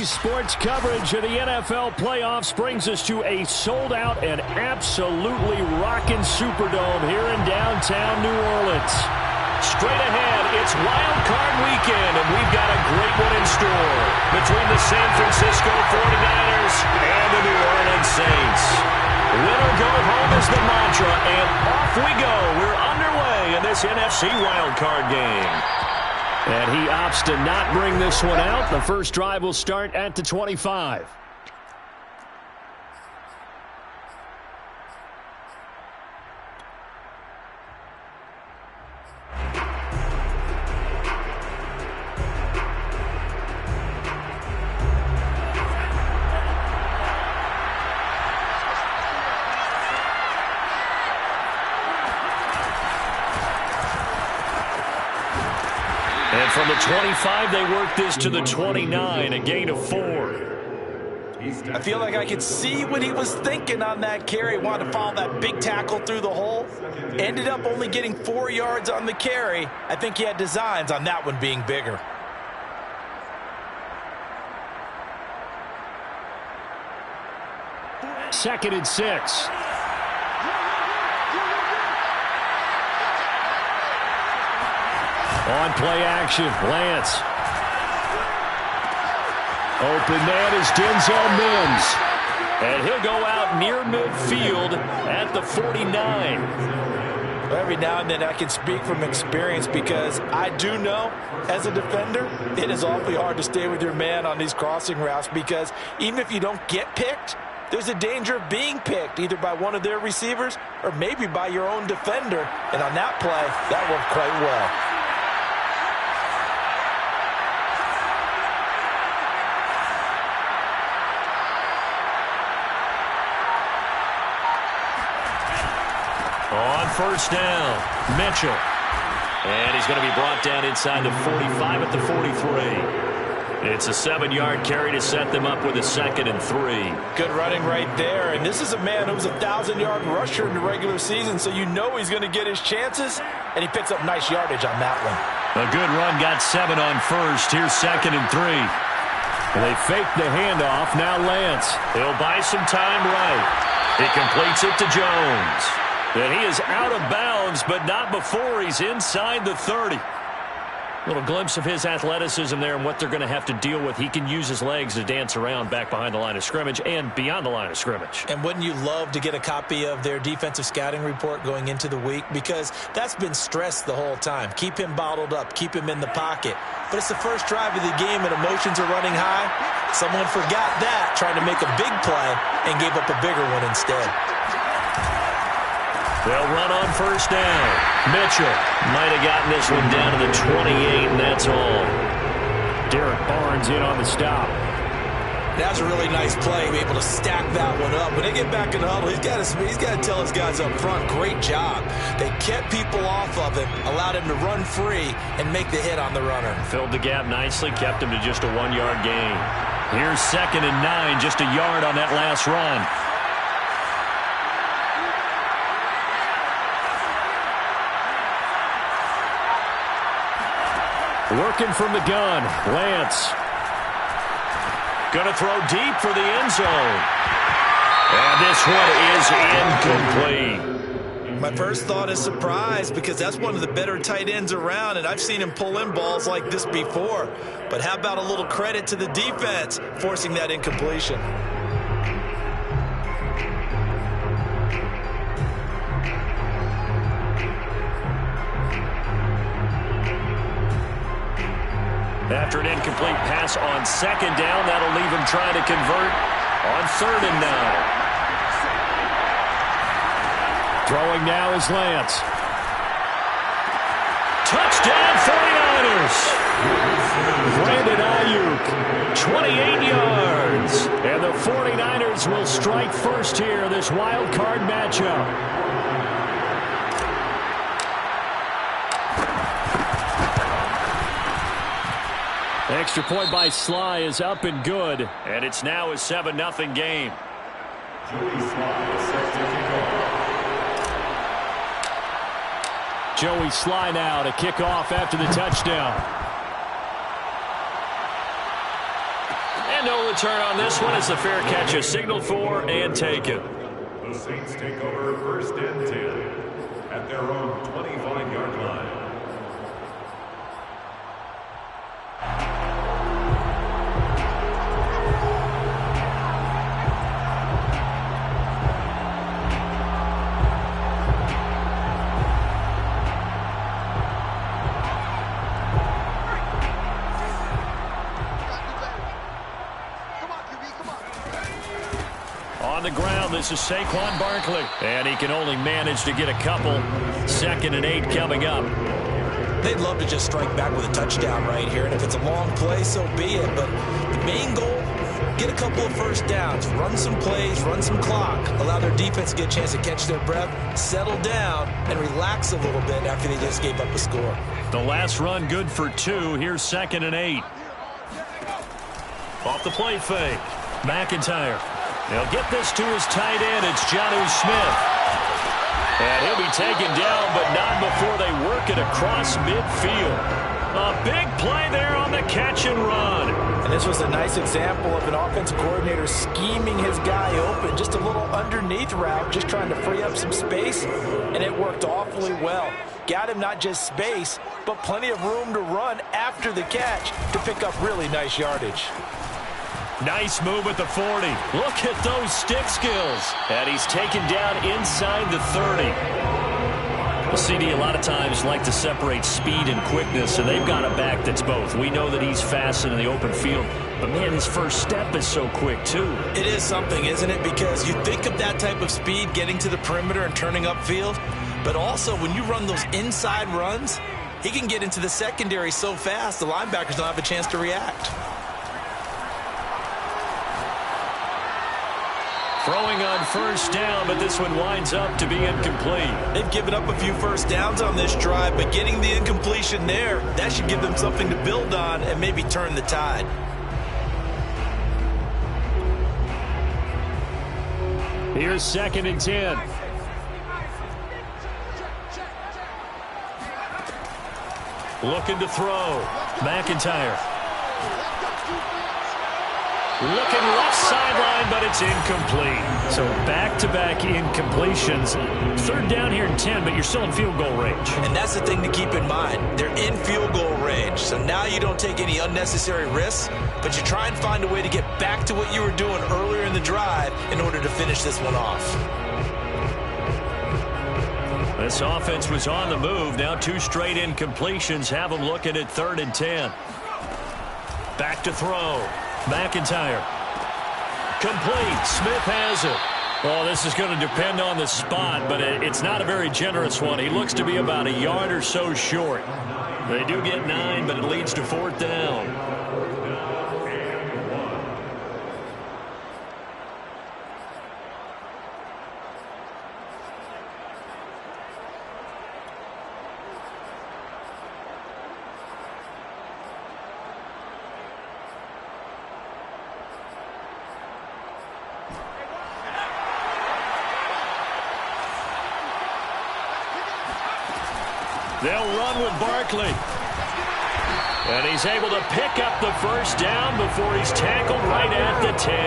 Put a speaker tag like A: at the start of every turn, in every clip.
A: Today's sports coverage of the NFL playoffs brings us to a sold-out and absolutely rocking Superdome here in downtown New Orleans. Straight ahead, it's Wild Card Weekend, and we've got a great one in store between the San Francisco 49ers and the New Orleans Saints. Win or go home is the mantra, and off we go. We're underway in this NFC Wild Card game. And he opts to not bring this one out. The first drive will start at the 25. And from the 25, they work this to the 29, a gain of 4.
B: I feel like I could see what he was thinking on that carry. Wanted to follow that big tackle through the hole. Ended up only getting 4 yards on the carry. I think he had designs on that one being bigger.
A: Second and 6. On play action, Lance. Open man is Denzel Mims. And he'll go out near midfield at the 49.
B: Every now and then I can speak from experience because I do know as a defender it is awfully hard to stay with your man on these crossing routes because even if you don't get picked, there's a danger of being picked either by one of their receivers or maybe by your own defender. And on that play, that worked quite well.
A: On first down, Mitchell. And he's going to be brought down inside the 45 at the 43. It's a 7-yard carry to set them up with a 2nd and 3.
B: Good running right there. And this is a man who was a 1,000-yard rusher in the regular season, so you know he's going to get his chances. And he picks up nice yardage on that one.
A: A good run, got 7 on first. Here's 2nd and 3. And they fake the handoff. Now Lance. He'll buy some time right. He completes it to Jones. And he is out of bounds, but not before he's inside the 30. Little glimpse of his athleticism there and what they're going to have to deal with. He can use his legs to dance around back behind the line of scrimmage and beyond the line of scrimmage.
B: And wouldn't you love to get a copy of their defensive scouting report going into the week? Because that's been stressed the whole time. Keep him bottled up. Keep him in the pocket. But it's the first drive of the game and emotions are running high. Someone forgot that, trying to make a big play, and gave up a bigger one instead.
A: They'll run on first down. Mitchell might have gotten this one down to the 28, and that's all. Derek Barnes in on the stop.
B: That's a really nice play, able to stack that one up. When they get back in the huddle, he's got to tell his guys up front, great job. They kept people off of him, allowed him to run free, and make the hit on the runner.
A: Filled the gap nicely, kept him to just a 1-yard gain. Here's 2nd and 9, just a yard on that last run. Working from the gun, Lance. Going to throw deep for the end zone. And this one is incomplete.
B: My first thought is surprise because that's one of the better tight ends around, and I've seen him pull in balls like this before. But how about a little credit to the defense forcing that incompletion?
A: After an incomplete pass on 2nd down, that'll leave him trying to convert on 3rd and 9. Throwing now is Lance. Touchdown 49ers! Brandon Ayuk, 28 yards. And the 49ers will strike first here, this wild card matchup. Extra point by Sly is up and good. And it's now a 7-0 game. Joey Sly now to kick off after the touchdown. And no return on this one as the fair catch is signaled for and taken.
C: The Saints take over 1st and 10 at their own 25-yard line.
A: On the ground, this is Saquon Barkley. And he can only manage to get a couple. 2nd and 8 coming up.
B: They'd love to just strike back with a touchdown right here. And if it's a long play, so be it. But the main goal, get a couple of first downs. Run some plays, run some clock. Allow their defense to get a chance to catch their breath, settle down, and relax a little bit after they just gave up a score.
A: The last run good for 2. Here's 2nd and 8. Off the play fake. McIntyre. They'll get this to his tight end. It's Jonnu Smith. And he'll be taken down, but not before they work it across midfield. A big play there on the catch and run.
B: And this was a nice example of an offensive coordinator scheming his guy open. Just a little underneath route, just trying to free up some space, and it worked awfully well. Got him not just space, but plenty of room to run after the catch to pick up really nice yardage.
A: Nice move at the 40. Look at those stick skills. And he's taken down inside the 30. Well, CD a lot of times like to separate speed and quickness, and they've got a back that's both. We know that he's fast in the open field, but, man, his first step is so quick, too.
B: It is something, isn't it? Because you think of that type of speed getting to the perimeter and turning upfield, but also when you run those inside runs, he can get into the secondary so fast the linebackers don't have a chance to react.
A: Throwing on first down, but this one winds up to be incomplete.
B: They've given up a few first downs on this drive, but getting the incompletion there, that should give them something to build on and maybe turn the tide.
A: Here's 2nd and 10. Looking to throw. McIntyre. Looking left sideline, but it's incomplete. So back-to-back incompletions. 3rd down here and 10, but you're still in field goal range.
B: And that's the thing to keep in mind. They're in field goal range. So now you don't take any unnecessary risks, but you try and find a way to get back to what you were doing earlier in the drive in order to finish this one off.
A: This offense was on the move. Now 2 straight incompletions have them looking at 3rd and 10. Back to throw. McIntyre. Complete. Smith has it. Well, this is going to depend on the spot, but it's not a very generous one. He looks to be about a yard or so short. They do get 9, but it leads to 4th down. They'll run with Barkley. And he's able to pick up the first down before he's tackled right at the 10.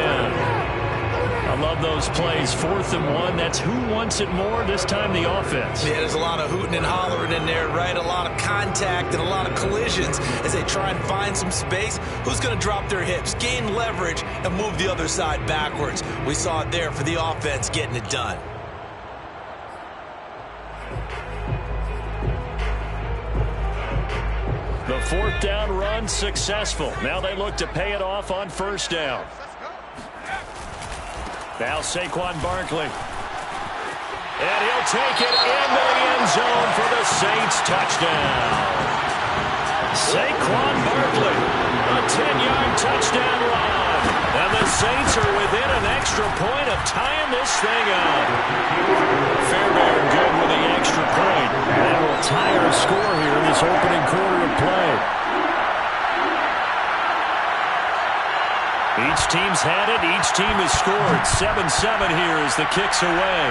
A: I love those plays. 4th and 1. That's who wants it more, this time the offense.
B: Yeah, there's a lot of hooting and hollering in there, right? A lot of contact and a lot of collisions as they try and find some space. Who's going to drop their hips, gain leverage, and move the other side backwards? We saw it there for the offense getting it done.
A: The 4th down run successful. Now they look to pay it off on first down. Now Saquon Barkley. And he'll take it into the end zone for the Saints touchdown. Saquon Barkley, a 10-yard touchdown run. And the Saints are within an extra point of tying this thing up. Fairbairn good with the extra point. And will tie our score here in this opening quarter of play. Each team's had it. Each team has scored. 7-7 here as the kick's away.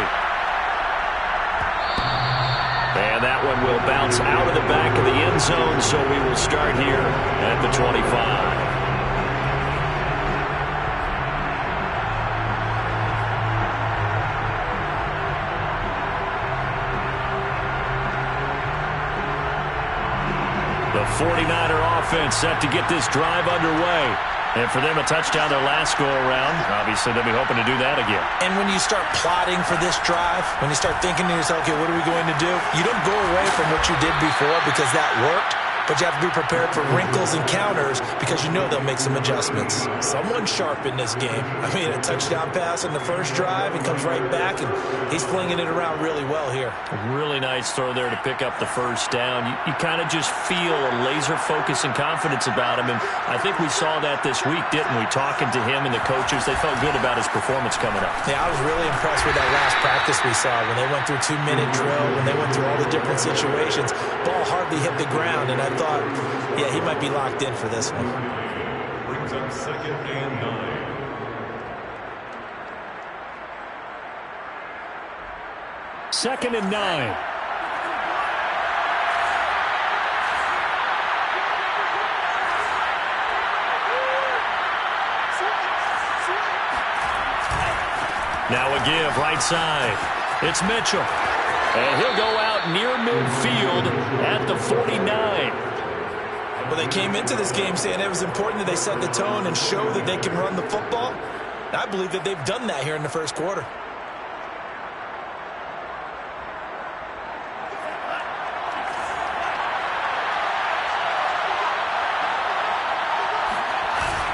A: And that one will bounce out of the back of the end zone, so we will start here at the 25. 49er offense set to get this drive underway. And for them, a touchdown their last go-around. Obviously, they'll be hoping to do that again.
B: And when you start plotting for this drive, when you start thinking to yourself, okay, what are we going to do? You don't go away from what you did before because that worked. But you have to be prepared for wrinkles and counters because you know they'll make some adjustments. Someone sharp in this game. I mean, a touchdown pass on the first drive and comes right back, and he's flinging it around really well here.
A: Really nice throw there to pick up the first down. You kind of just feel a laser focus and confidence about him, and I think we saw that this week, didn't we? Talking to him and the coaches, they felt good about his performance coming up.
B: Yeah, I was really impressed with that last practice we saw when they went through 2-minute drill, when they went through all the different situations. Ball hardly hit the ground, and I thought, yeah, he might be locked in for this one.
C: Brings up 2nd and 9.
A: Second and 9. Now a give right side. It's Mitchell. And he'll go out near midfield at the 49.
B: Well, they came into this game saying it was important that they set the tone and show that they can run the football. I believe that they've done that here in the first quarter.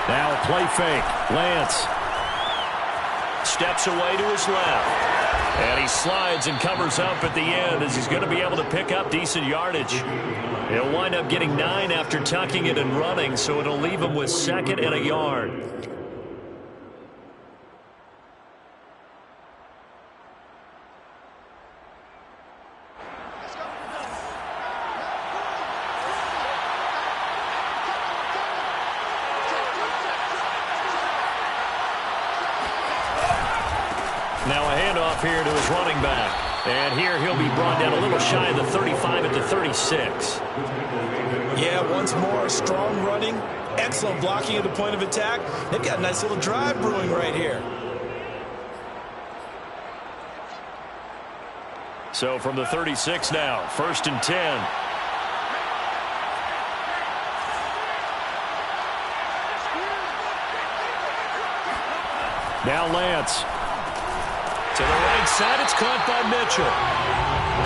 A: Now a play fake. Lance steps away to his left. And he slides and covers up at the end as he's going to be able to pick up decent yardage. He'll wind up getting 9 after tucking it and running, so it'll leave him with 2nd and a yard. Now a handoff here to his running back. And here he'll be brought down a little shy of the 35 at the 36.
B: Yeah, once more, strong running, excellent blocking at the point of attack. They've got a nice little drive brewing right here.
A: So from the 36 now, 1st and 10. Now Lance. To the right side, it's caught by Mitchell.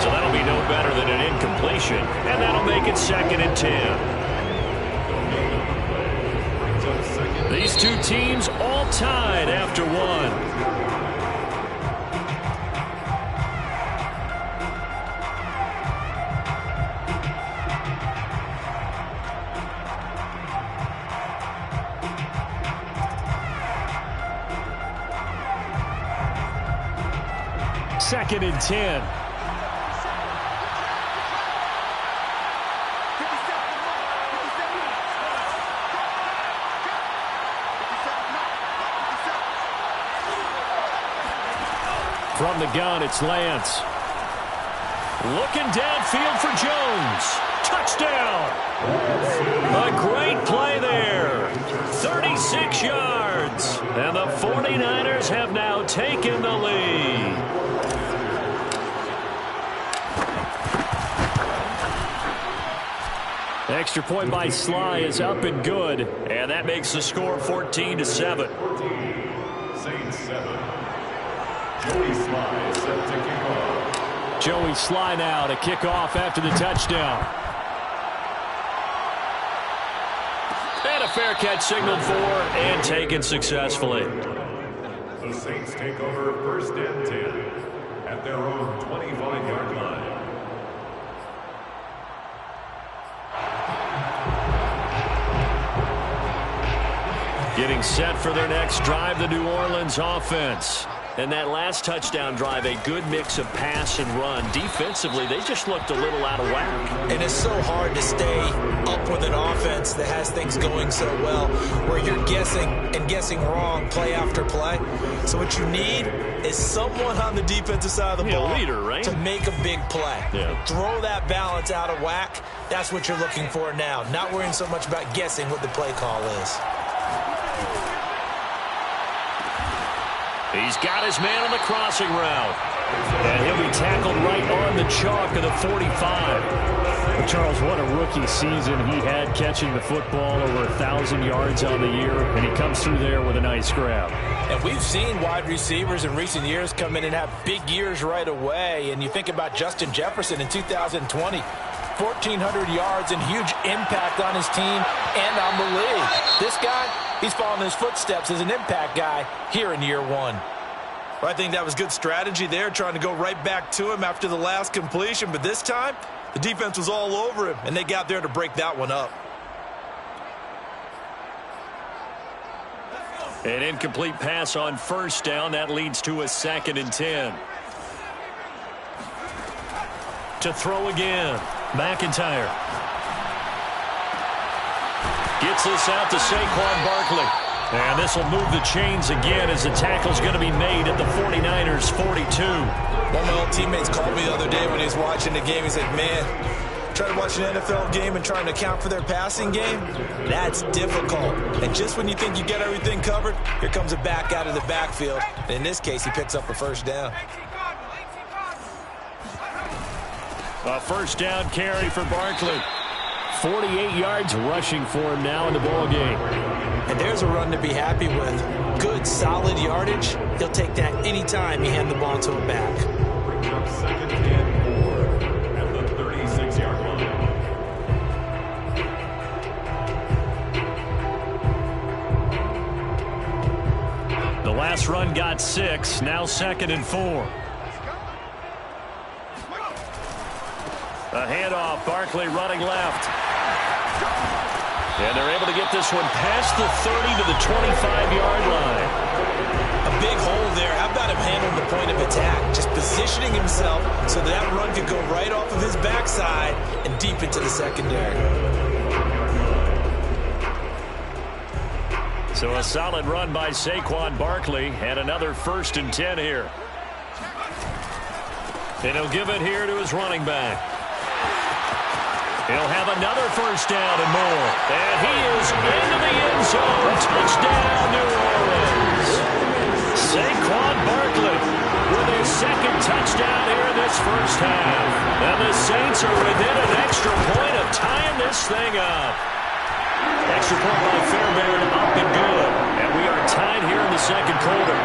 A: So that'll be no better than an incompletion, and that'll make it 2nd and 10. These two teams all tied after one. Second and 10. From the gun, it's Lance. Looking downfield for Jones. Touchdown. A great play there. 36 yards. And the 49ers have now taken the lead. Extra point by Sly is up and good. And that makes the score 14-7.
C: Saints 7. Joey Sly set to kick off.
A: Joey Sly now to kick off after the touchdown. And a fair catch signaled for and taken successfully.
C: The Saints take over 1st and 10 at their own 25-yard line.
A: Getting set for their next drive, the New Orleans offense. And that last touchdown drive, a good mix of pass and run. Defensively, they just looked a little out of whack.
B: And it's so hard to stay up with an offense that has things going so well, where you're guessing and guessing wrong play after play. So what you need is someone on the defensive side of the ball,
A: leader, right?
B: to make a big play.
A: Yeah.
B: Throw that balance out of whack. That's what you're looking for now. Not worrying so much about guessing what the play call is.
A: He's got his man on the crossing route. And he'll be tackled right on the chalk of the 45. Well, Charles, what a rookie season he had, catching the football over 1,000 yards on the year, and he comes through there with a nice grab.
B: And we've seen wide receivers in recent years come in and have big years right away. And you think about Justin Jefferson in 2020, 1,400 yards and huge impact on his team and on the league. This guy, he's following his footsteps as an impact guy here in year one.
D: Well, I think that was good strategy there, trying to go right back to him after the last completion. But this time, the defense was all over him, and they got there to break that one up.
A: An incomplete pass on first down. That leads to a 2nd and 10. To throw again, McIntyre. Gets this out to Saquon Barkley. And this will move the chains again as the tackle's going to be made at the 49ers' 42.
D: One of my old teammates called me the other day when he was watching the game. He said, man, trying to watch an NFL game and trying to account for their passing game, that's difficult. And just when you think you get everything covered, here comes a back out of the backfield. And in this case, he picks up a first down.
A: A first down carry for Barkley. 48 yards rushing for him now in the ball game.
B: And there's a run to be happy with. Good, solid yardage. He'll take that anytime you hand the ball to him back.
C: Brings up 2nd and 4 at the 36-yard line.
A: The last run got 6. Now 2nd and 4. A handoff. Barkley running left. And they're able to get this one past the 30 to the 25-yard line.
D: A big hole there. How about him handling the point of attack? Just positioning himself so that run could go right off of his backside and deep into the secondary.
A: So a solid run by Saquon Barkley and another 1st and 10 here. And he'll give it here to his running back. He'll have another first down and more. And he is into the end zone. Touchdown, New Orleans. Saquon Barkley with his 2nd touchdown here in this first half. And the Saints are within an extra point of tying this thing up. Extra point by Fairbairn, up and good. And we are tied here in the 2nd quarter.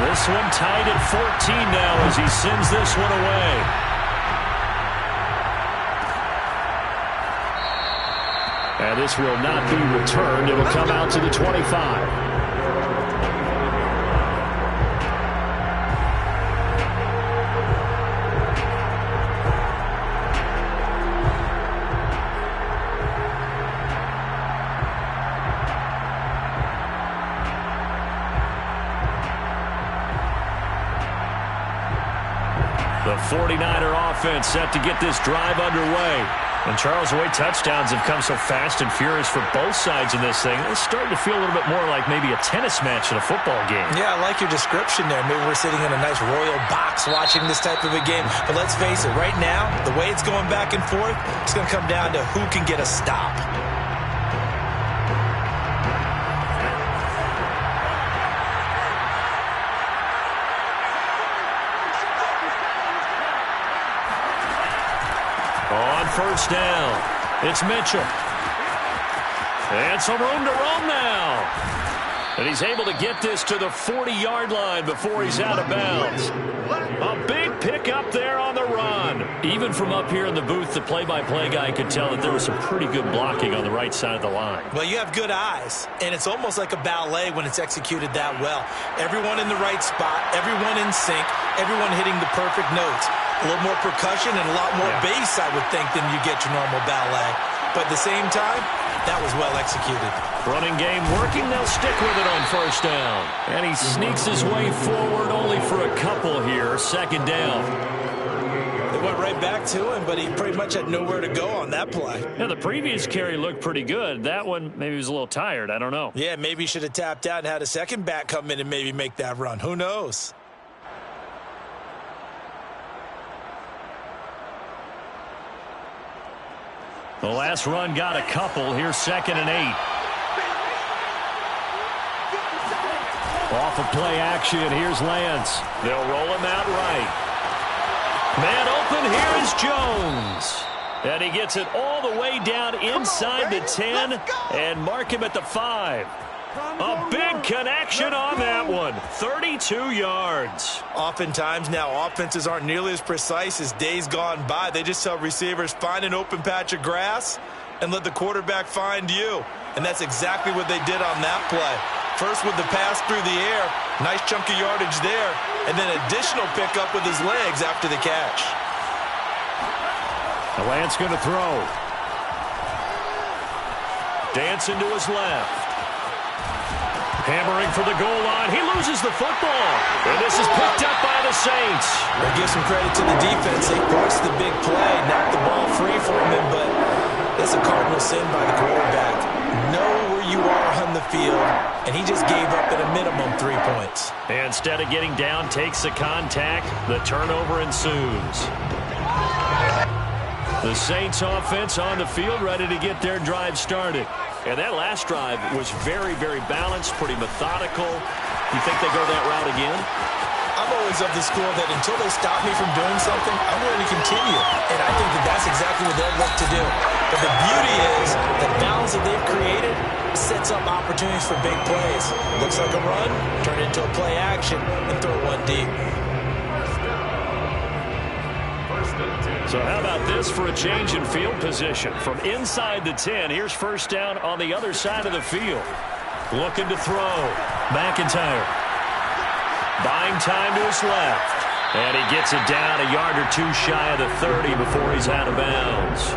A: This one tied at 14 now as he sends this one away. And this will not be returned. It'll come out to the 25. The 49er offense set to get this drive underway. And Charles, the way touchdowns have come so fast and furious for both sides in this thing, it's starting to feel a little bit more like maybe a tennis match in a football game.
D: Yeah, I like your description there. Maybe we're sitting in a nice royal box watching this type of a game. But let's face it, right now, the way it's going back and forth, it's going to come down to who can get a stop.
A: On first down, it's Mitchell. And some room to roam now. And he's able to get this to the 40-yard line before he's out of bounds. A big pickup there on the run. Even from up here in the booth, the play-by-play guy could tell that there was some pretty good blocking on the right side of the line.
D: Well, you have good eyes, and it's almost like a ballet when it's executed that well. Everyone in the right spot, everyone in sync, everyone hitting the perfect notes. A little more percussion and a lot more bass, I would think, than you get your normal ballet. But at the same time, that was well executed.
A: Running game working. They'll stick with it on first down. And he sneaks his way forward only for a couple here. 2nd down.
D: They went right back to him, but he pretty much had nowhere to go on that play.
A: Yeah, the previous carry looked pretty good. That one, maybe he was a little tired. I don't know.
D: Yeah, maybe he should have tapped out and had a second back come in and maybe make that run. Who knows?
A: The last run got a couple. Here's 2nd and 8. Off of play action, here's Lance. They'll roll him out right. Man open, here is Jones. And he gets it all the way down inside the 10 and mark him at the 5. A big connection on that one. 32 yards.
D: Oftentimes now offenses aren't nearly as precise as days gone by. They just tell receivers, find an open patch of grass and let the quarterback find you. And that's exactly what they did on that play. First with the pass through the air, nice chunk of yardage there, and then additional pickup with his legs after the catch.
A: The Lance going to throw. Dancing to his left. Hammering for the goal line. He loses the football. And this is picked up by the Saints.
D: We'll give some credit to the defense. They forced the big play, knocked the ball free from him, but that's a cardinal sin by the quarterback. Know where you are on the field, and he just gave up at a minimum 3 points.
A: And instead of getting down, takes the contact. The turnover ensues. The Saints offense on the field, ready to get their drive started. And that last drive was very, very balanced, pretty methodical. You think they go that route again?
D: I'm always of the school that until they stop me from doing something, I'm going to continue. And I think that that's exactly what they'll look to do. But the beauty is the balance that they've created sets up opportunities for big plays. Looks like a run, turn it into a play action, and throw one deep.
A: So how about this for a change in field position? From inside the 10, here's first down on the other side of the field. Looking to throw. McIntyre. Buying time to his left. And he gets it down a yard or two shy of the 30 before he's out of bounds.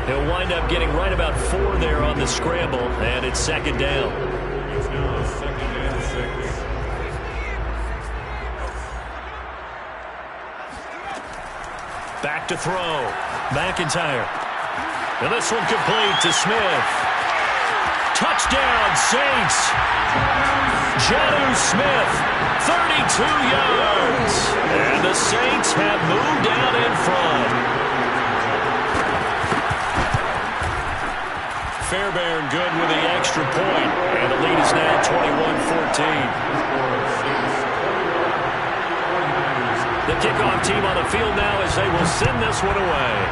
A: He'll wind up getting right about 4 there on the scramble, and it's second down.
C: It's now second and 6.
A: Back to throw. McIntyre. And this one complete to Smith. Touchdown, Saints. Jonnu Smith, 32 yards. And the Saints have moved out in front. Fairbairn good with the extra point. And the lead is now 21-14. The kickoff team on the field now as they will send this one away.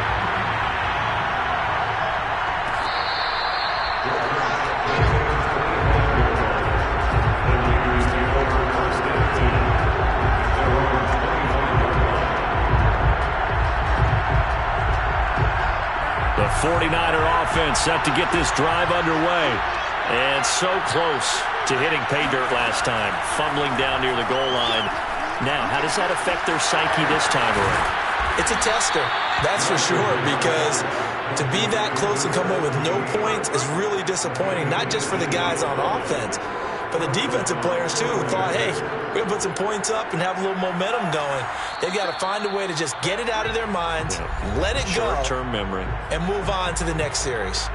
A: The 49er offense set to get this drive underway. And so close to hitting pay dirt last time, fumbling down near the goal line. Now, how does that affect their psyche this time around?
D: It's a tester, that's for sure, because to be that close and come away with no points is really disappointing, not just for the guys on offense, but the defensive players, too, who thought, hey, we're going to put some points up and have a little momentum going. They've got to find a way to just get it out of their minds, let it go,
A: short-term memory,
D: and move on to the next series.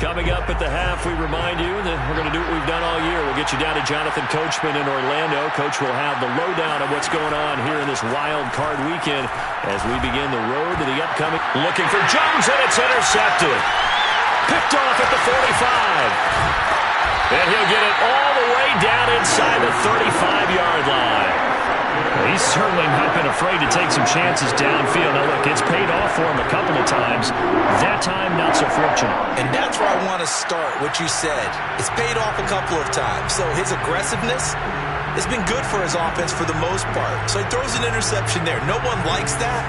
A: Coming up at the half, we remind you that we're going to do what we've done all year. We'll get you down to Jonathan Coachman in Orlando. Coach will have the lowdown of what's going on here in this wild card weekend as we begin the road to the upcoming. Looking for Jones, and it's intercepted. Picked off at the 45. And he'll get it all the way down inside the 35-yard line. He's certainly not been afraid to take some chances downfield. Now, look, it's paid off for him a couple of times. That time, not so fortunate.
D: And that's where I want to start, what you said. It's paid off a couple of times. So his aggressiveness has been good for his offense for the most part. So he throws an interception there. No one likes that,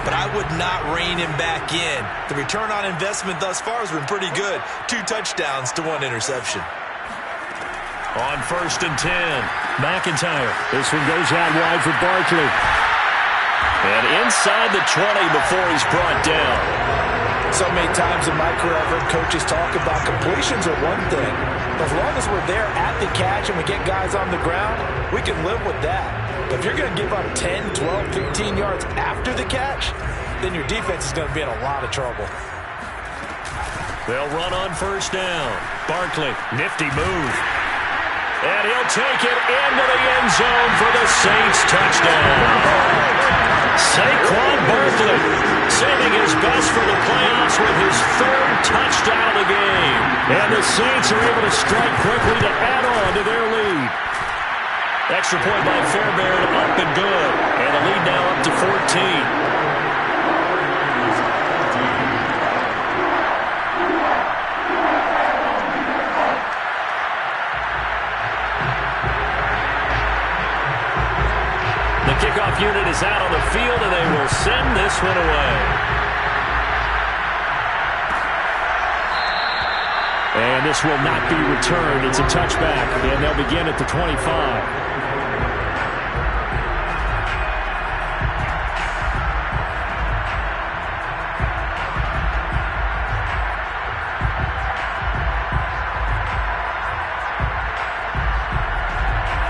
D: but I would not rein him back in. The return on investment thus far has been pretty good. 2 touchdowns to 1 interception.
A: On first and 10, McIntyre. This one goes out wide for Barkley. And inside the 20 before he's brought down.
B: So many times in my career, I've heard coaches talk about completions are one thing. But as long as we're there at the catch and we get guys on the ground, we can live with that. But if you're going to give up 10, 12, 15 yards after the catch, then your defense is going to be in a lot of trouble.
A: They'll run on first down. Barkley, nifty move. And he'll take it into the end zone for the Saints touchdown. Saquon Barkley sending his best for the playoffs with his third touchdown of the game. And the Saints are able to strike quickly to add on to their lead. Extra point by Fairbairn, up and good. And the lead now up to 14. The kickoff unit is out on the field, and they will send this one away. And this will not be returned. It's a touchback, and they'll begin at the 25.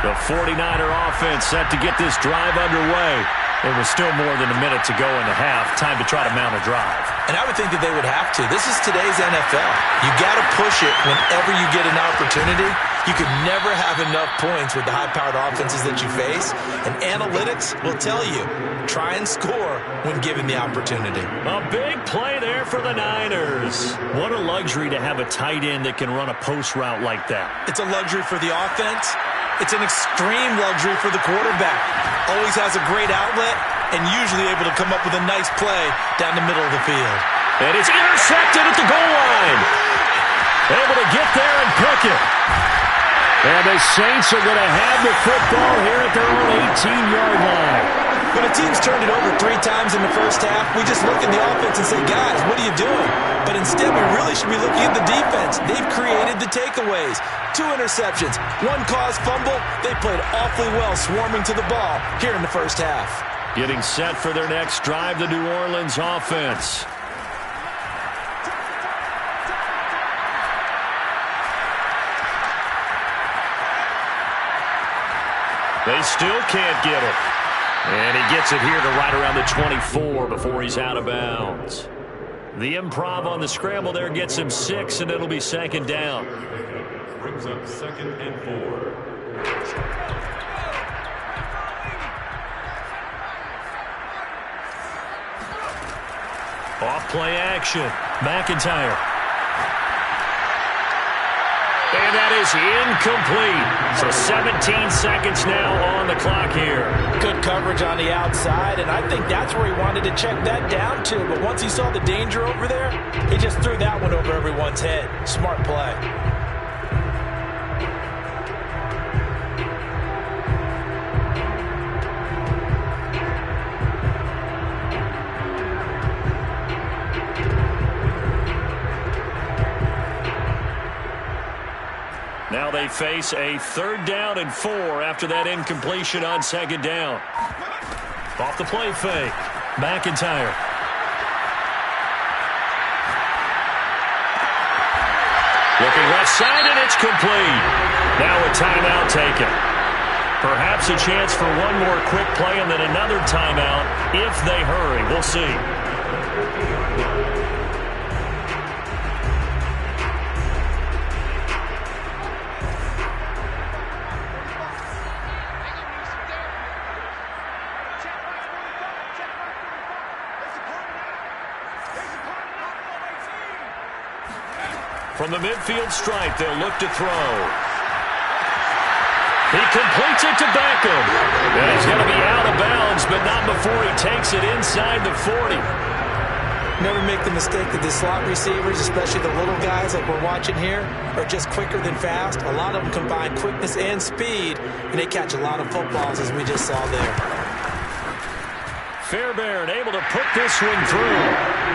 A: The 49er offense set to get this drive underway. There was still more than a minute to go in the half. Time to try to mount a drive.
D: And I would think that they would have to. This is today's NFL. You got to push it whenever you get an opportunity. You could never have enough points with the high-powered offenses that you face. And analytics will tell you, try and score when given the opportunity.
A: A big play there for the Niners. What a luxury to have a tight end that can run a post route like that.
D: It's a luxury for the offense. It's an extreme luxury for the quarterback. Always has a great outlet and usually able to come up with a nice play down the middle of the field.
A: And it's intercepted at the goal line. Able to get there and pick it. And the Saints are going to have the football here at their own 18-yard line.
D: When a team's turned it over 3 times in the first half, we just look at the offense and say, guys, what are you doing? But instead, we really should be looking at the defense. They've created the takeaways. 2 interceptions, 1 caused fumble. They played awfully well swarming to the ball here in the first half.
A: Getting set for their next drive, the New Orleans offense. They still can't get it. And he gets it here to right around the 24 before he's out of bounds. The improv on the scramble there gets him 6, and it'll be second down.
C: Brings up 2nd and 4.
A: Off play action. McIntyre. And that is incomplete. So 17 seconds now on the clock here.
B: Good coverage on the outside, and I think that's where he wanted to check that down to. But once he saw the danger over there, he just threw that one over everyone's head. Smart play.
A: Now they face a 3rd down and 4 after that incompletion on 2nd down. Off the play fake. McIntyre. Looking left side, and it's complete. Now a timeout taken. Perhaps a chance for one more quick play and then another timeout if they hurry. We'll see. From the midfield stripe, they'll look to throw. He completes it to Beckham. And he's going to be out of bounds, but not before he takes it inside the 40.
D: Never make the mistake that the slot receivers, especially the little guys like we're watching here, are just quicker than fast. A lot of them combine quickness and speed, and they catch a lot of footballs, as we just saw there.
A: Fairbairn able to put this one through.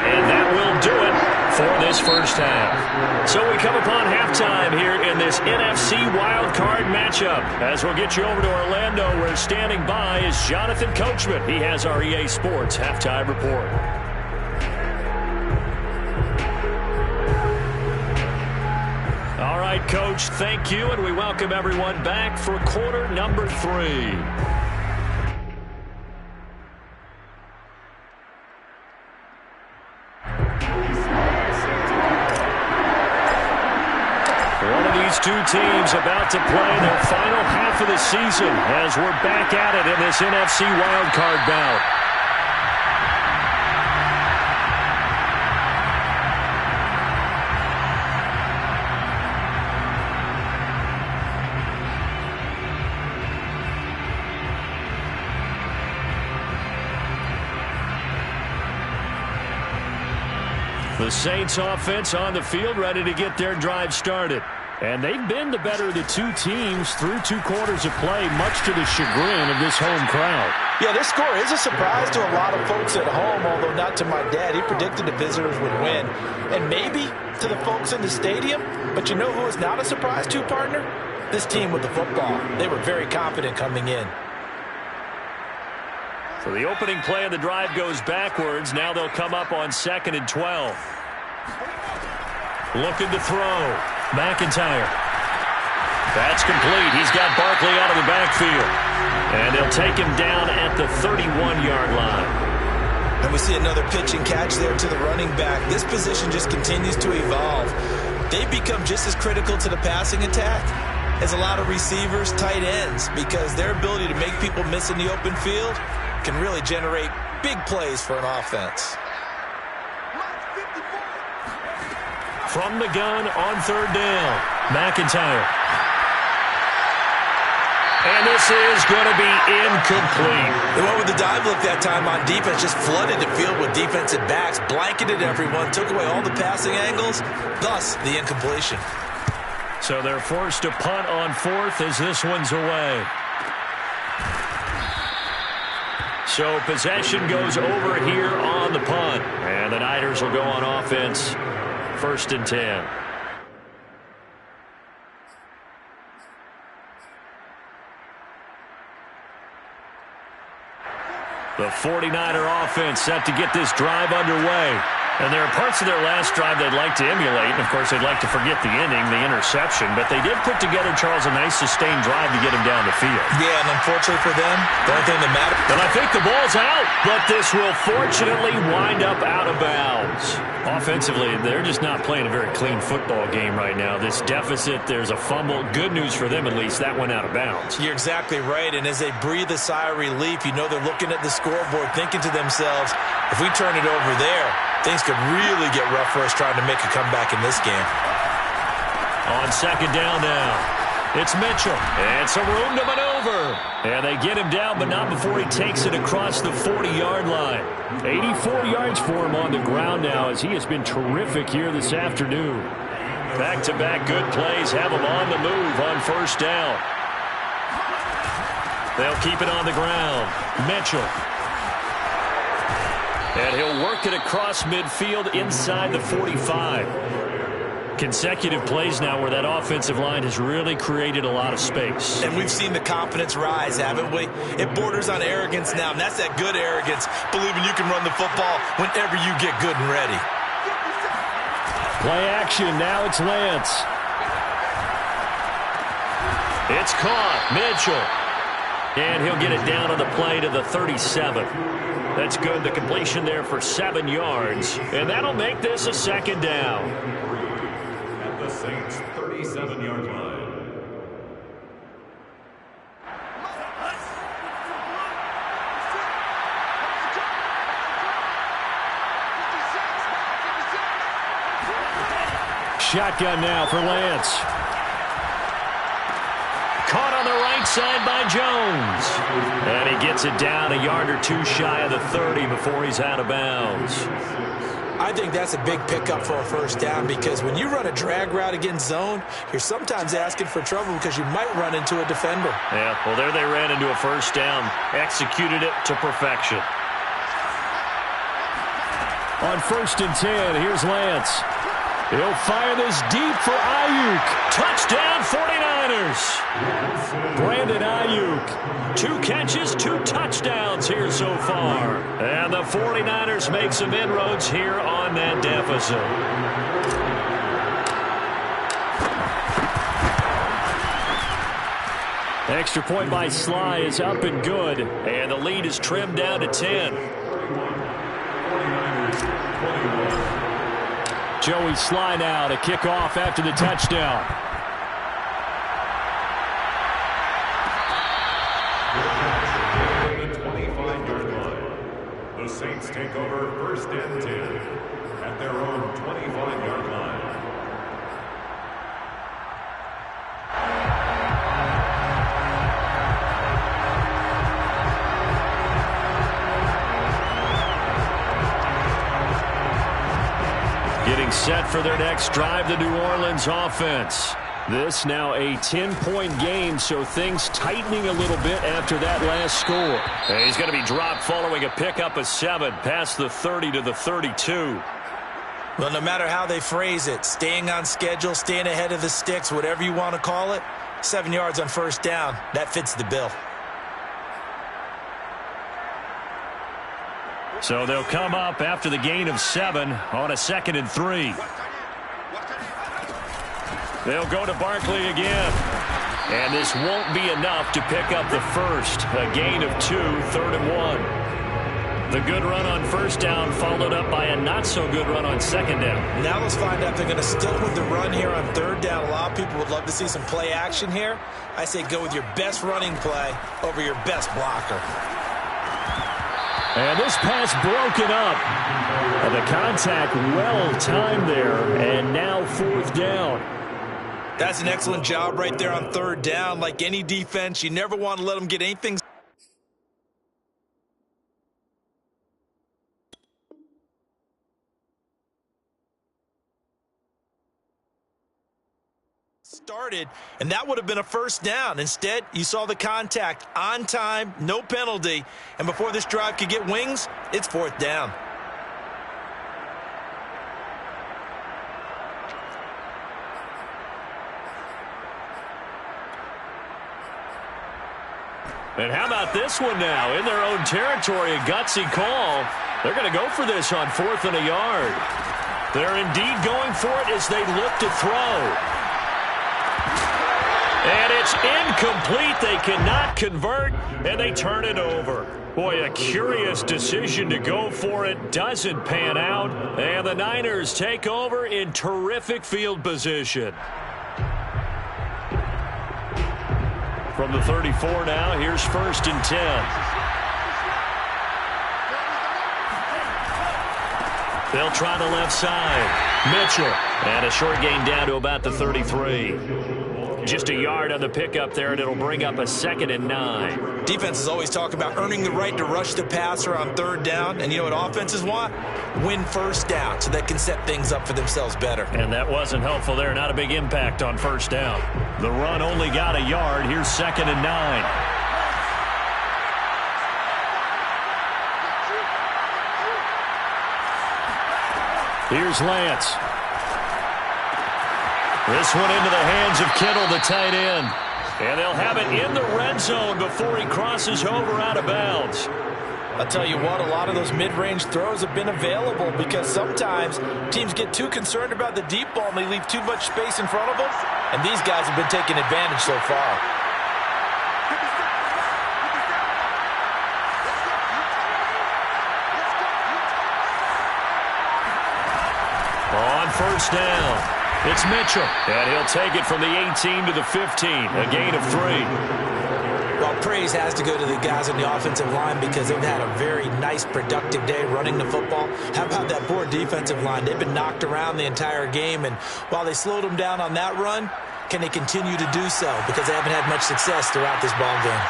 A: And that will do it for this first half. So we come upon halftime here in this NFC wildcard matchup. As we'll get you over to Orlando, where standing by is Jonathan Coachman. He has our EA Sports halftime report. All right, Coach, thank you, and we welcome everyone back for quarter number 3. These two teams about to play their final half of the season as we're back at it in this NFC wildcard bout. The Saints offense on the field, ready to get their drive started. And they've been the better of the two teams through 2 quarters of play, much to the chagrin of this home crowd.
B: Yeah, this score is a surprise to a lot of folks at home, although not to my dad. He predicted the visitors would win. And maybe to the folks in the stadium. But you know who is not a surprise to, partner? This team with the football. They were very confident coming in.
A: So the opening play of the drive goes backwards. Now they'll come up on 2nd and 12. Looking to throw. McIntyre. That's complete. He's got Barkley out of the backfield. And they'll take him down at the 31-yard line.
D: And we see another pitch and catch there to the running back. This position just continues to evolve. They've become just as critical to the passing attack as a lot of receivers, tight ends, because their ability to make people miss in the open field can really generate big plays for an offense.
A: From the gun on 3rd down, McIntyre. And this is going to be incomplete.
D: They went with the dive look that time on defense, just flooded the field with defensive backs, blanketed everyone, took away all the passing angles, thus the incompletion.
A: So they're forced to punt on 4th as this one's away. So possession goes over here on the punt. And the Niners will go on offense. 1st and 10. The 49er offense set to get this drive underway. And there are parts of their last drive they'd like to emulate. And, of course, they'd like to forget the inning, the interception. But they did put together, Charles, a nice sustained drive to get him down the field.
D: Yeah, and unfortunately for them, the only thing that matters.
A: And I think the ball's out, but this will fortunately wind up out of bounds. Offensively, they're just not playing a very clean football game right now. This deficit, there's a fumble. Good news for them, at least. That went out of bounds.
D: You're exactly right. And as they breathe a sigh of relief, you know they're looking at the scoreboard, thinking to themselves, if we turn it over there, things could really get rough for us trying to make a comeback in this game.
A: On 2nd down now, it's Mitchell. And some room to maneuver. And they get him down, but not before he takes it across the 40-yard line. 84 yards for him on the ground now, as he has been terrific here this afternoon. Back-to-back good plays have him on the move on 1st down. They'll keep it on the ground. Mitchell. And he'll work it across midfield inside the 45. Consecutive plays now where that offensive line has really created a lot of space.
D: And we've seen the confidence rise, haven't we? It borders on arrogance now, and that's that good arrogance, believing you can run the football whenever you get good and ready.
A: Play action. Now it's Lance. It's caught. Mitchell. And he'll get it down on the play to the 37. That's good. The completion there for 7 yards. And that'll make this a 2nd down.
C: At the Saints' 37-yard line.
A: Shotgun now for Lance. Caught on the right side by Jones. And he gets it down a yard or 2 shy of the 30 before he's out of bounds.
D: I think that's a big pickup for a 1st down, because when you run a drag route against zone, you're sometimes asking for trouble because you might run into a defender.
A: Yeah, well, there they ran into a 1st down. Executed it to perfection. On 1st and 10, here's Lance. He'll fire this deep for Ayuk. Touchdown 49ers. Brandon Ayuk. 2 catches, 2 touchdowns here so far. And the 49ers make some inroads here on that deficit. Extra point by Sly is up and good. And the lead is trimmed down to 10. Joey Sly now to kick off after the touchdown.
C: The 25-yard line. The Saints take over 1st and 10 at their own 25-yard line.
A: Getting set for their next drive, the New Orleans offense. This now a 10-point game, so things tightening a little bit after that last score. And he's going to be dropped following a pickup of 7 past the 30 to the 32.
D: Well, no matter how they phrase it, staying on schedule, staying ahead of the sticks, whatever you want to call it, 7 yards on first down, that fits the bill.
A: So they'll come up after the gain of 7 on a 2nd and 3. They'll go to Barkley again. And this won't be enough to pick up the first. A gain of 2, 3rd and 1. The good run on first down followed up by a not-so-good run on 2nd down.
D: Now let's find out if they're going to stick with the run here on 3rd down. A lot of people would love to see some play action here. I say go with your best running play over your best blocker.
A: And this pass broken up. And the contact well-timed there. And now 4th down.
D: That's an excellent job right there on 3rd down. Like any defense, you never want to let them get anything started, and that would have been a first down. Instead, you saw the contact on time, no penalty, and before this drive could get wings, it's 4th down.
A: And how about this one now? In their own territory, a gutsy call. They're going to go for this on 4th and a yard. They're indeed going for it as they look to throw. And it's incomplete. They cannot convert, and they turn it over. Boy, a curious decision to go for it. Doesn't pan out, and the Niners take over in terrific field position. From the 34 now, here's 1st and 10. They'll try the left side. Mitchell. And a short gain down to about the 33. Just a yard on the pickup there, and it'll bring up a 2nd and 9.
D: Defenses always talk about earning the right to rush the passer on 3rd down. And you know what offenses want? Win first down so they can set things up for themselves better.
A: And that wasn't helpful there. Not a big impact on first down. The run only got a yard. Here's 2nd and 9. Here's Lance. This one into the hands of Kittle, the tight end. And they'll have it in the red zone before he crosses over out of bounds.
B: I'll tell you what, a lot of those mid-range throws have been available because sometimes teams get too concerned about the deep ball and they leave too much space in front of them. And these guys have been taking advantage so far.
A: On first down. It's Mitchell, and he'll take it from the 18 to the 15, a gain of 3.
D: Well, praise has to go to the guys on the offensive line because they've had a very nice, productive day running the football. How about that poor defensive line? They've been knocked around the entire game, and while they slowed them down on that run, can they continue to do so? Because they haven't had much success throughout this ball game.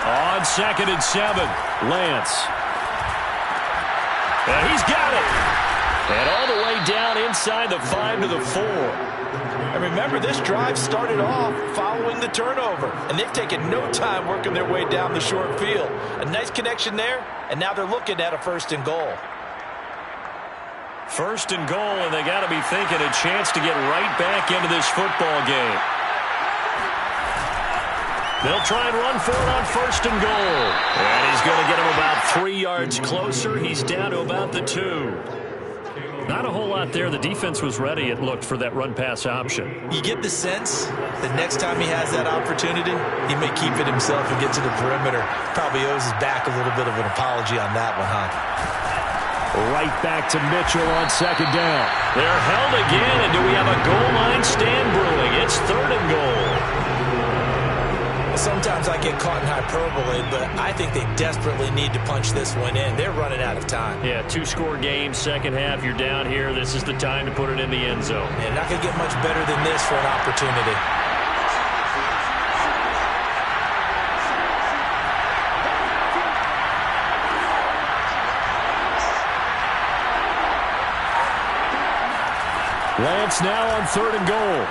A: On 2nd and 7, Lance. And he's got it. And all the way down inside the 5 to the 4.
B: And remember, this drive started off following the turnover. And they've taken no time working their way down the short field. A nice connection there, and now they're looking at a 1st and goal.
A: 1st and goal, and they got to be thinking a chance to get right back into this football game. They'll try and run for it on 1st and goal. And he's going to get him about 3 yards closer. He's down to about the 2. Not a whole lot there. The defense was ready, it looked, for that run-pass option.
D: You get the sense that next time he has that opportunity, he may keep it himself and get to the perimeter. Probably owes his back a little bit of an apology on that one, huh?
A: Right back to Mitchell on 2nd down. They're held again, and do we have a goal line stand brewing? It's 3rd and goal.
D: Sometimes I get caught in hyperbole, but I think they desperately need to punch this one in. They're running out of time.
A: Yeah, 2-score game, second half. You're down here. This is the time to put it in the end zone.
D: And not going to get much better than this for an opportunity.
A: Lance now on 3rd and goal.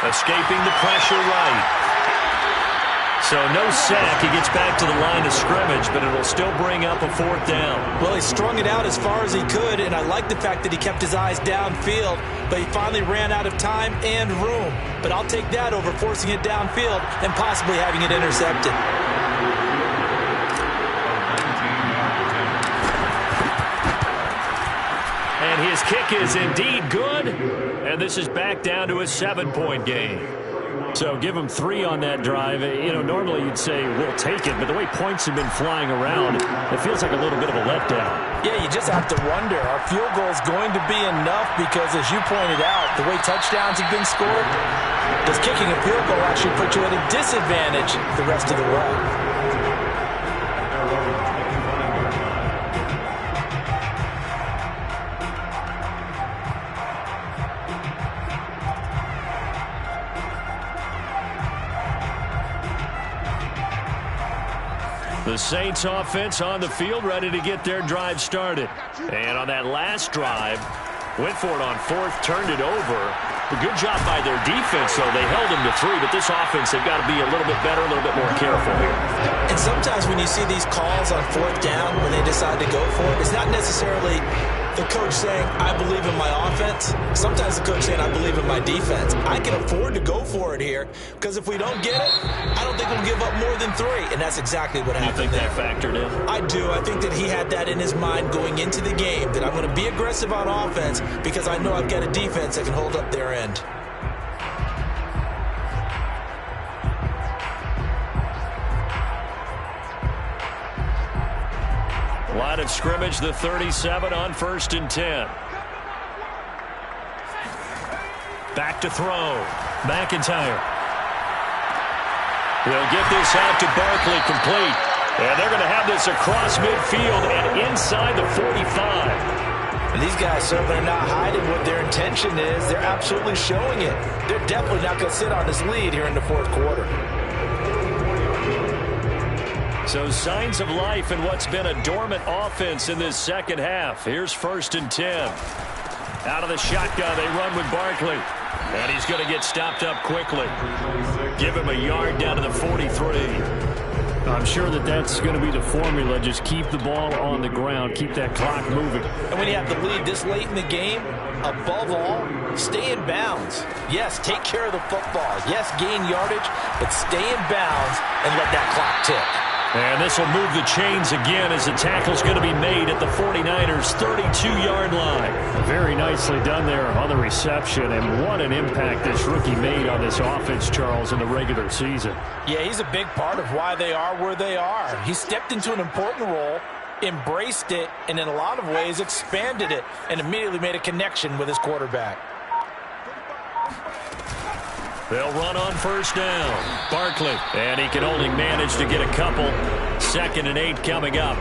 A: Escaping the pressure right. So no sack. He gets back to the line of scrimmage, but it'll still bring up a 4th down.
D: Well, he strung it out as far as he could, and I like the fact that he kept his eyes downfield, but he finally ran out of time and room. But I'll take that over forcing it downfield and possibly having it intercepted.
A: And his kick is indeed good, and this is back down to a 7-point game. So give him 3 on that drive. You know, normally you'd say we'll take it, but the way points have been flying around, it feels like a little bit of a letdown.
B: Yeah, you just have to wonder, are field goals going to be enough? Because as you pointed out, the way touchdowns have been scored, does kicking a field goal actually put you at a disadvantage the rest of the way?
A: The Saints offense on the field, ready to get their drive started. And on that last drive, went for it on 4th, turned it over. A good job by their defense, though. They held them to 3, but this offense, they've got to be a little bit better, a little bit more careful here.
D: And sometimes when you see these calls on 4th down, when they decide to go for it, it's not necessarily the coach saying, I believe in my offense. Sometimes the coach saying, I believe in my defense. I can afford to go for it here, because if we don't get it, I don't think we'll give up more than 3. And that's exactly what happened there.
A: You think that factored in?
D: I do. I think that he had that in his mind going into the game, that I'm going to be aggressive on offense because I know I've got a defense that can hold up their end.
A: Line of scrimmage, the 37 on 1st and 10. Back to throw. McIntyre. He'll get this out to Barkley, complete. And they're going to have this across midfield and inside the 45.
B: And these guys certainly are not hiding what their intention is. They're absolutely showing it. They're definitely not going to sit on this lead here in the 4th quarter.
A: So signs of life in what's been a dormant offense in this second half. Here's 1st and 10. Out of the shotgun, they run with Barkley. And he's going to get stopped up quickly. Give him a yard down to the 43. I'm sure that that's going to be the formula. Just keep the ball on the ground. Keep that clock moving.
B: And when you have the lead this late in the game, above all, stay in bounds. Yes, take care of the football. Yes, gain yardage, but stay in bounds and let that clock tick.
A: And this will move the chains again as the tackle's going to be made at the 49ers' 32-yard line. Very nicely done there on the reception, and what an impact this rookie made on this offense, Charles, in the regular season.
B: Yeah, he's a big part of why they are where they are. He stepped into an important role, embraced it, and in a lot of ways expanded it, and immediately made a connection with his quarterback.
A: They'll run on 1st down. Barkley, and he can only manage to get a couple. 2nd and 8 coming up.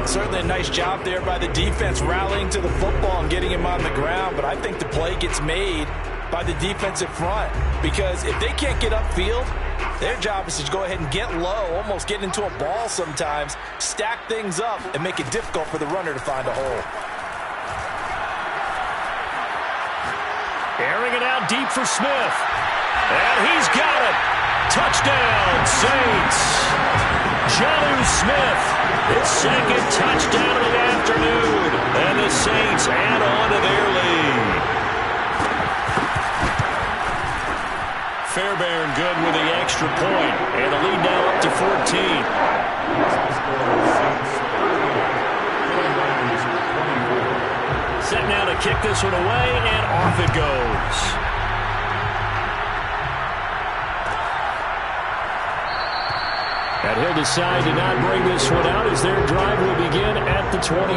B: Certainly a nice job there by the defense rallying to the football and getting him on the ground, but I think the play gets made by the defensive front, because if they can't get upfield, their job is to go ahead and get low, almost get into a ball sometimes, stack things up, and make it difficult for the runner to find a hole.
A: Airing it out deep for Smith. And he's got it. Touchdown, Saints. Jonnu Smith, his 2nd touchdown of the afternoon. And the Saints add on to their lead. Fairbairn good with the extra point. And the lead now up to 14. Set now to kick this one away, and off it goes. And he'll decide to not bring this one out as their drive will begin at the 25.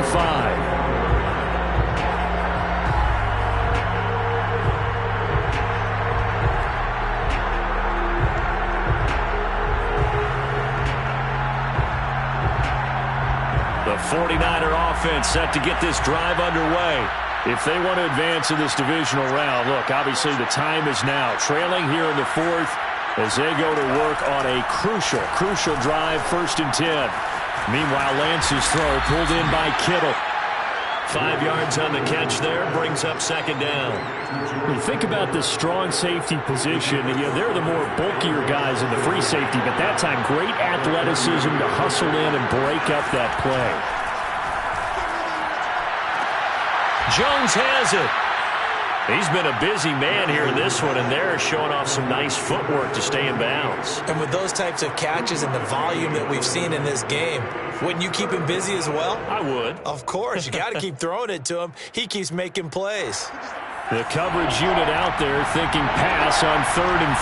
A: The 49er offense set to get this drive underway. If they want to advance in this divisional round, look, obviously the time is now. Trailing here in the 4th as they go to work on a crucial drive, 1st and 10. Meanwhile, Lance's throw pulled in by Kittle. 5 yards on the catch there, brings up second down. When you think about this strong safety position, they're the more bulkier guys in the free safety, but that time great athleticism to hustle in and break up that play. Jones has it. He's been a busy man here in this one, and they're showing off some nice footwork to stay in bounds.
D: And with those types of catches and the volume that we've seen in this game, wouldn't you keep him busy as well?
A: I would.
D: Of course. You got to keep throwing it to him. He keeps making plays.
A: The coverage unit out there thinking pass on 3rd and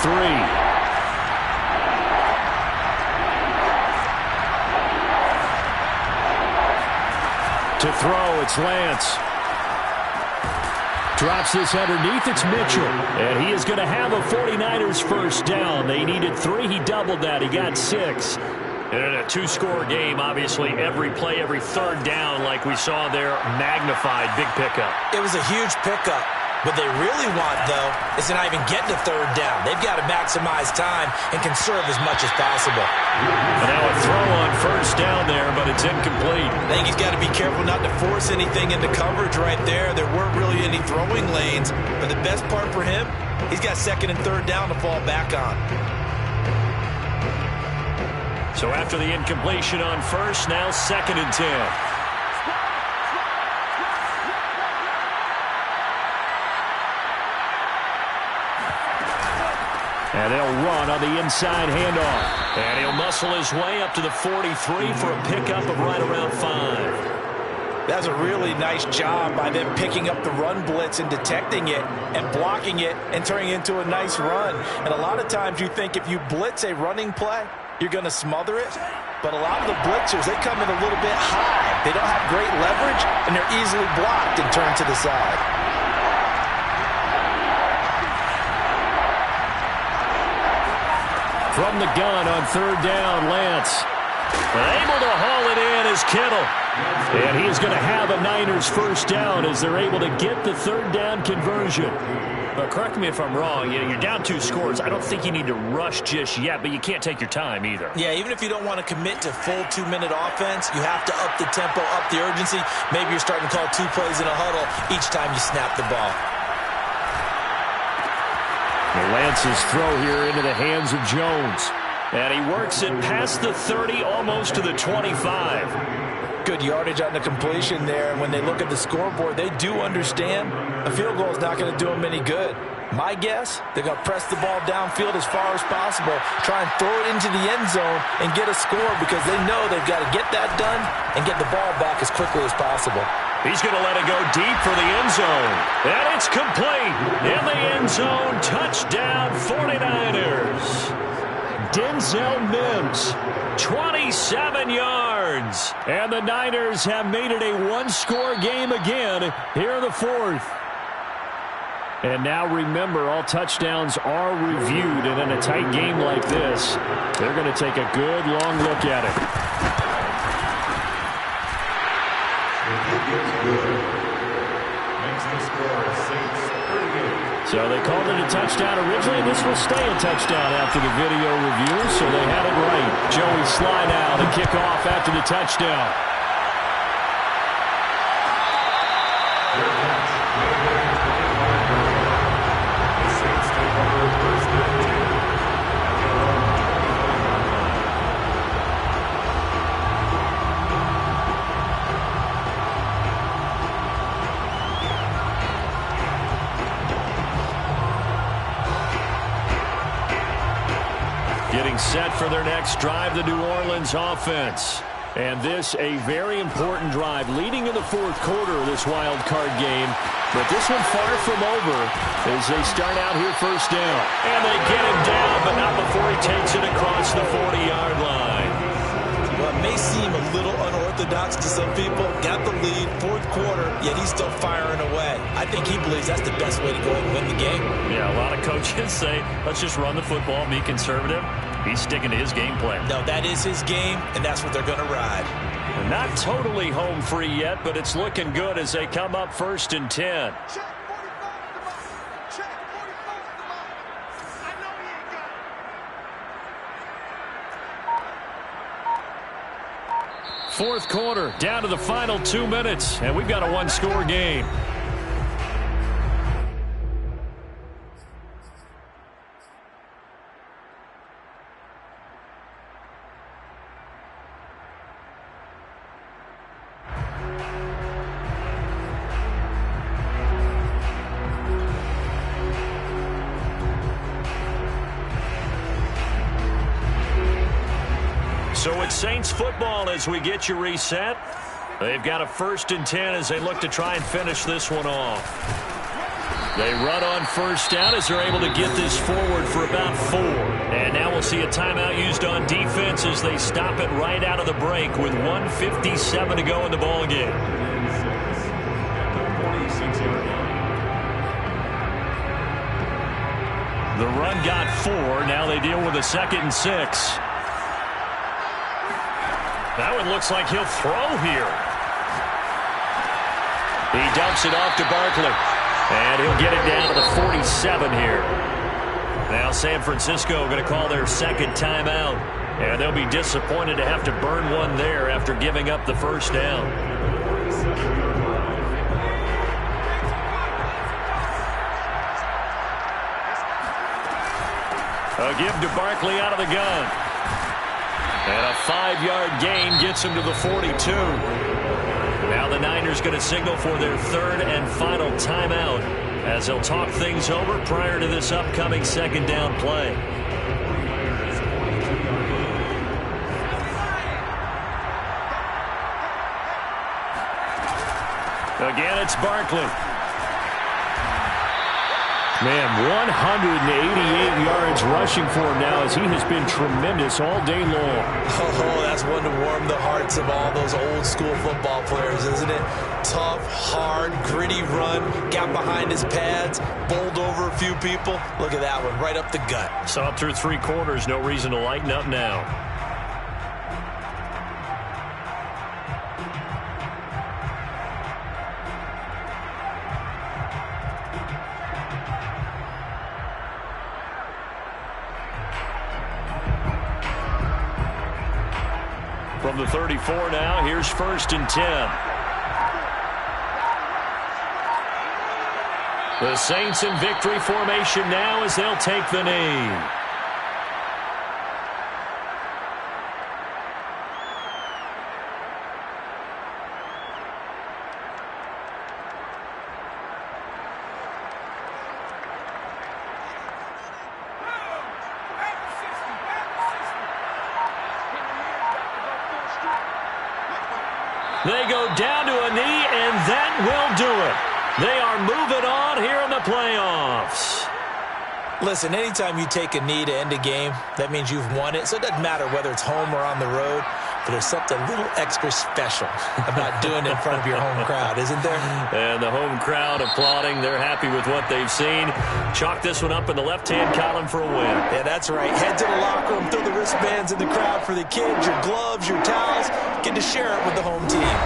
A: 3. To throw, it's Lance. Drops this underneath, it's Mitchell. And he is going to have a 49ers first down. They needed 3, he doubled that, he got 6. And in a 2-score game, obviously every play, every third down, like we saw there, magnified, big pickup.
D: It was a huge pickup. What they really want, though, is to not even get to 3rd down. They've got to maximize time and conserve as much as possible.
A: And now a throw on first down there, but it's incomplete.
D: I think he's got to be careful not to force anything into coverage right there. There weren't really any throwing lanes, but the best part for him, he's got 2nd and 3rd down to fall back on.
A: So after the incompletion on first, now 2nd and 10. And they'll run on the inside handoff. And he'll muscle his way up to the 43 for a pickup of right around 5.
B: That's a really nice job by them picking up the run blitz and detecting it and blocking it and turning it into a nice run. And a lot of times you think if you blitz a running play, you're going to smother it. But a lot of the blitzers, they come in a little bit high. They don't have great leverage, and they're easily blocked and turned to the side.
A: From the gun on 3rd down, Lance. Able to haul it in is Kittle. And he is going to have a Niners first down as they're able to get the 3rd down conversion. But correct me if I'm wrong, you're down 2 scores. I don't think you need to rush just yet, but you can't take your time either.
D: Yeah, even if you don't want to commit to full 2-minute offense, you have to up the tempo, up the urgency. Maybe you're starting to call 2 plays in a huddle each time you snap the ball.
A: Lance's throw here into the hands of Jones. And he works it past the 30, almost to the 25.
B: Good yardage on the completion there. When they look at the scoreboard, they do understand a field goal is not going to do them any good. My guess, they're going to press the ball downfield as far as possible, try and throw it into the end zone and get a score because they know they've got to get that done and get the ball back as quickly as possible.
A: He's going to let it go deep for the end zone. And it's complete. In the end zone, touchdown 49ers. Denzel Mims, 27 yards. And the Niners have made it a 1-score game again here in the 4th. And now remember, all touchdowns are reviewed. And in a tight game like this, they're going to take a good long look at it. So they called it a touchdown originally. This will stay a touchdown after the video review, so they had it right. Joey Sly now to kick off after the touchdown. Getting set for their next drive, the New Orleans offense. And this a very important drive leading in the 4th quarter of this wild card game. But this one far from over as they start out here first down. And they get him down, but not before he takes it across the 40-yard line.
D: Well, it may seem a little unorthodox to some people. Got the lead, 4th quarter, yet he's still firing away. I think he believes that's the best way to go and win the game.
A: Yeah, a lot of coaches say, let's just run the football, be conservative. He's sticking to his game plan.
D: No, that is his game, and that's what they're going to ride.
A: Not totally home free yet, but it's looking good as they come up 1st and 10. Fourth quarter, down to the final 2 minutes, and we've got a one-score game. So it's Saints football as we get you reset. They've got a 1st and 10 as they look to try and finish this one off. They run on 1st down as they're able to get this forward for about 4. And now we'll see a timeout used on defense as they stop it right out of the break with 1:57 to go in the ball game. The run got 4. Now they deal with a 2nd and 6. That one looks like he'll throw here. He dumps it off to Barkley. And he'll get it down to the 47 here. Now San Francisco going to call their 2nd timeout. And they'll be disappointed to have to burn one there after giving up the 1st down. A give to Barkley out of the gun. And a 5-yard gain gets him to the 42. Now the Niners going to signal for their 3rd and final timeout as they'll talk things over prior to this upcoming 2nd down play. Again, it's Barkley. Man, 188 yards rushing for him now as he has been tremendous all day long.
D: Oh, that's one to warm the hearts of all those old school football players, isn't it? Tough, hard, gritty run, got behind his pads, bowled over a few people. Look at that one, right up the gut.
A: Saw it through 3 quarters, no reason to lighten up now. From the 34 now, here's 1st and 10. The Saints in victory formation now as they'll take the knee. They go down to a knee, and that will do it. They are moving on here in the playoffs.
D: Listen, anytime you take a knee to end a game, that means you've won it. So it doesn't matter whether it's home or on the road, but there's something a little extra special about doing it in front of your home crowd, isn't there?
A: And the home crowd applauding. They're happy with what they've seen. Chalk this one up in the left-hand column for a win.
D: Yeah, that's right. Head to the locker room, throw the wristbands in the crowd for the kids, your gloves, your towels. Get to share it with the home team.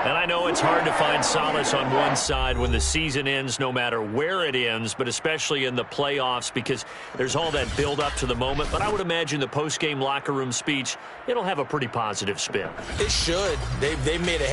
A: And I know it's hard to find solace on one side when the season ends, no matter where it ends, but especially in the playoffs because there's all that build-up to the moment. But I would imagine the post-game locker room speech, it'll have a pretty positive spin.
D: It should. They've made a